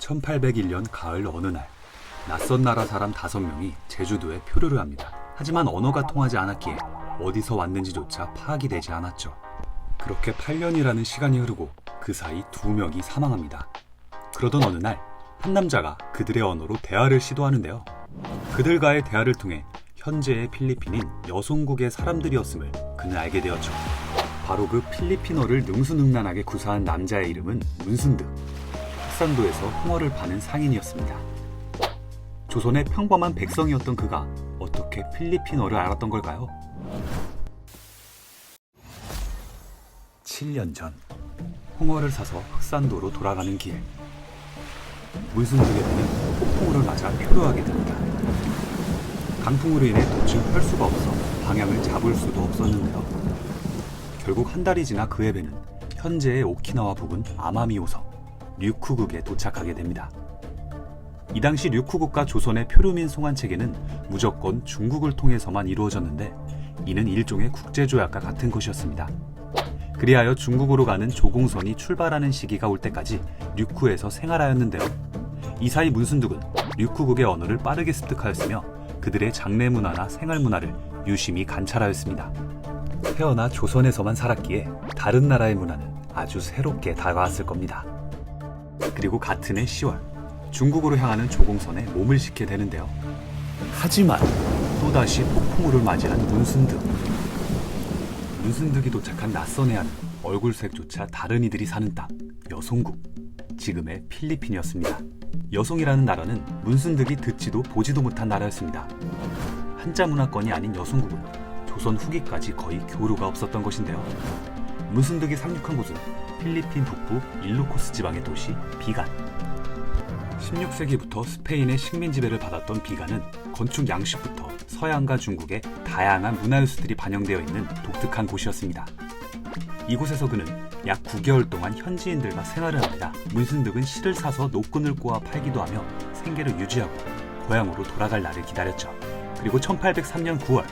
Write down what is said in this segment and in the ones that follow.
1801년 가을 어느 날, 낯선 나라 사람 5명이 제주도에 표류를 합니다. 하지만 언어가 통하지 않았기에 어디서 왔는지조차 파악이 되지 않았죠. 그렇게 8년이라는 시간이 흐르고 그 사이 2명이 사망합니다. 그러던 어느 날, 한 남자가 그들의 언어로 대화를 시도하는데요. 그들과의 대화를 통해 현재의 필리핀인 여송국의 사람들이었음을 그는 알게 되었죠. 바로 그 필리핀어를 능수능란하게 구사한 남자의 이름은 문순득. 흑산도에서 홍어를 파는 상인이었습니다. 조선의 평범한 백성이었던 그가 어떻게 필리핀어를 알았던 걸까요? 7년 전, 홍어를 사서 흑산도로 돌아가는 길, 문순득의 배는 폭풍우를 맞아 표류하게 됩니다. 강풍으로 인해 도중 펼 수가 없어 방향을 잡을 수도 없었는데요. 결국 한 달이 지나 그의 배는 현재의 오키나와 부근 아마미호섬 류쿠국에 도착하게 됩니다. 이 당시 류쿠국과 조선의 표류민 송환 체계는 무조건 중국을 통해서만 이루어졌는데, 이는 일종의 국제조약과 같은 것이었습니다. 그리하여 중국으로 가는 조공선이 출발하는 시기가 올 때까지 류쿠에서 생활하였는데요. 이 사이 문순득은 류쿠국의 언어를 빠르게 습득하였으며 그들의 장례 문화나 생활 문화를 유심히 관찰하였습니다. 태어나 조선에서만 살았기에 다른 나라의 문화는 아주 새롭게 다가왔을 겁니다. 그리고 같은 해 10월, 중국으로 향하는 조공선에 몸을 싣게 되는데요. 하지만 또다시 폭풍우를 맞이한 문순득. 문순득이 도착한 낯선 해안은 얼굴색조차 다른 이들이 사는 땅, 여송국, 지금의 필리핀이었습니다. 여송이라는 나라는 문순득이 듣지도 보지도 못한 나라였습니다. 한자 문화권이 아닌 여송국은 조선 후기까지 거의 교류가 없었던 것인데요. 문순득이 상륙한 곳은 필리핀 북부 일루코스 지방의 도시 비간. 16세기부터 스페인의 식민 지배를 받았던 비간은 건축 양식부터 서양과 중국의 다양한 문화 요소들이 반영되어 있는 독특한 곳이었습니다. 이곳에서 그는 약 9개월 동안 현지인들과 생활을 합니다. 문순득은 실을 사서 노끈을 꼬아 팔기도 하며 생계를 유지하고 고향으로 돌아갈 날을 기다렸죠. 그리고 1803년 9월,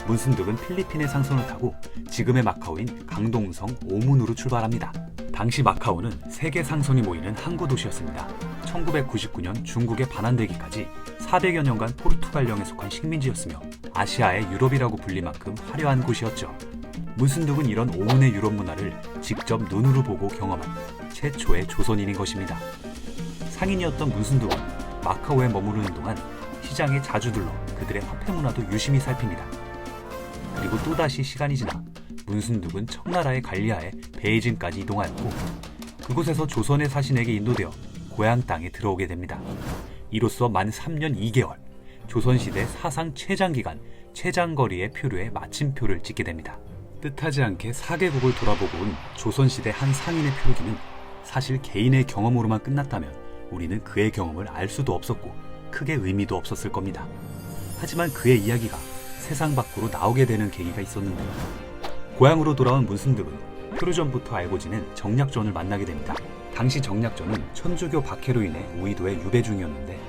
문순득은 필리핀의 상선을 타고 지금의 마카오인 강동성 오문으로 출발합니다. 당시 마카오는 세계 상선이 모이는 항구 도시였습니다. 1999년 중국에 반환되기까지 400여 년간 포르투갈령에 속한 식민지였으며 아시아의 유럽이라고 불릴 만큼 화려한 곳이었죠. 문순득은 이런 오문의 유럽 문화를 직접 눈으로 보고 경험한 최초의 조선인인 것입니다. 상인이었던 문순득은 마카오에 머무르는 동안 시장에 자주 들러 그들의 화폐 문화도 유심히 살핍니다. 그리고 또다시 시간이 지나 문순득은 청나라의 관리하에 베이징까지 이동하였고, 그곳에서 조선의 사신에게 인도되어 고향 땅에 들어오게 됩니다. 이로써 만 3년 2개월, 조선시대 사상 최장기간 최장거리의 표류에 마침표를 찍게 됩니다. 뜻하지 않게 4개국을 돌아보고 온 조선시대 한 상인의 표류기는 사실 개인의 경험으로만 끝났다면 우리는 그의 경험을 알 수도 없었고 크게 의미도 없었을 겁니다. 하지만 그의 이야기가 세상 밖으로 나오게 되는 계기가 있었는데요. 고향으로 돌아온 문순득은 표류 전부터 알고 지낸 정약전을 만나게 됩니다. 당시 정약전은 천주교 박해로 인해 우이도에 유배 중이었는데,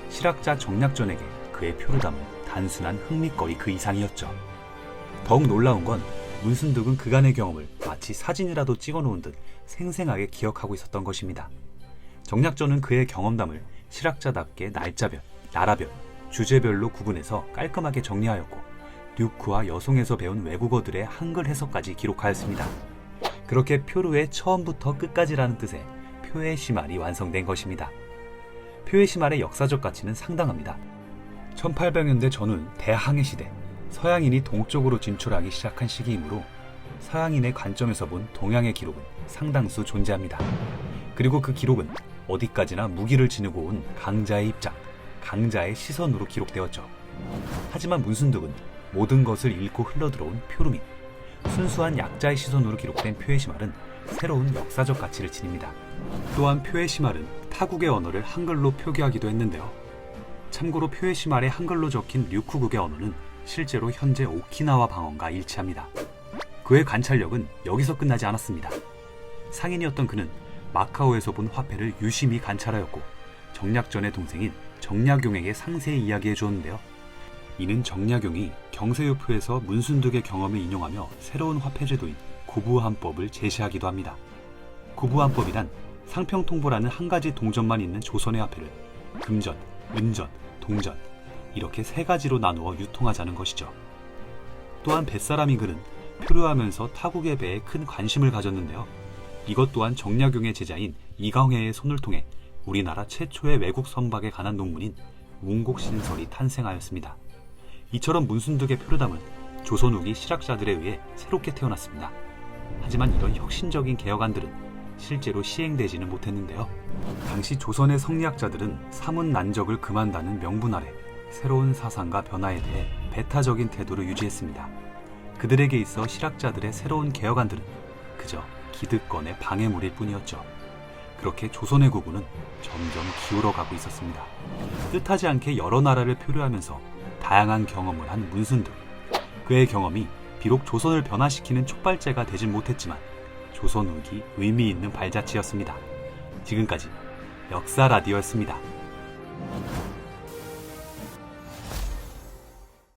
실학자 정약전에게 그의 표류담은 단순한 흥미거리 그 이상이었죠. 더욱 놀라운 건 문순득은 그간의 경험을 마치 사진이라도 찍어놓은 듯 생생하게 기억하고 있었던 것입니다. 정약전은 그의 경험담을 실학자답게 날짜별, 나라별, 주제별로 구분해서 깔끔하게 정리하였고, 류쿠와 여송에서 배운 외국어들의 한글 해석까지 기록하였습니다. 그렇게 표류의 처음부터 끝까지라는 뜻의 표의 시말이 완성된 것입니다. 표의 시말의 역사적 가치는 상당합니다. 1800년대 전후는 대항해 시대, 서양인이 동쪽으로 진출하기 시작한 시기이므로 서양인의 관점에서 본 동양의 기록은 상당수 존재합니다. 그리고 그 기록은 어디까지나 무기를 지니고 온 강자의 입장, 강자의 시선으로 기록되었죠. 하지만 문순득은 모든 것을 잃고 흘러들어온 표류민, 순수한 약자의 시선으로 기록된 표의 시말은 새로운 역사적 가치를 지닙니다. 또한 표의 시말은 타국의 언어를 한글로 표기하기도 했는데요. 참고로 표의 시말에 한글로 적힌 류쿠국의 언어는 실제로 현재 오키나와 방언과 일치합니다. 그의 관찰력은 여기서 끝나지 않았습니다. 상인이었던 그는 마카오에서 본 화폐를 유심히 관찰하였고, 정약전의 동생인 정약용에게 상세히 이야기해 주었는데요. 이는 정약용이 경세유표에서 문순득의 경험을 인용하며 새로운 화폐제도인 구부환법을 제시하기도 합니다. 구부환법이란 상평통보라는 한 가지 동전만 있는 조선의 화폐를 금전, 은전, 동전 이렇게 세 가지로 나누어 유통하자는 것이죠. 또한 뱃사람이 그는 표류하면서 타국의 배에 큰 관심을 가졌는데요. 이것 또한 정약용의 제자인 이광회의 손을 통해 우리나라 최초의 외국 선박에 관한 논문인 운곡신설이 탄생하였습니다. 이처럼 문순득의 표류담은 조선 후기 실학자들에 의해 새롭게 태어났습니다. 하지만 이런 혁신적인 개혁안들은 실제로 시행되지는 못했는데요. 당시 조선의 성리학자들은 사문난적을 금한다는 명분 아래 새로운 사상과 변화에 대해 배타적인 태도를 유지했습니다. 그들에게 있어 실학자들의 새로운 개혁안들은 그저 기득권의 방해물일 뿐이었죠. 그렇게 조선의 구구는 점점 기울어가고 있었습니다. 뜻하지 않게 여러 나라를 표류하면서 다양한 경험을 한 문순득. 그의 경험이 비록 조선을 변화시키는 촉발제가 되진 못했지만 조선 후기 의미 있는 발자취였습니다. 지금까지 역사 라디오였습니다.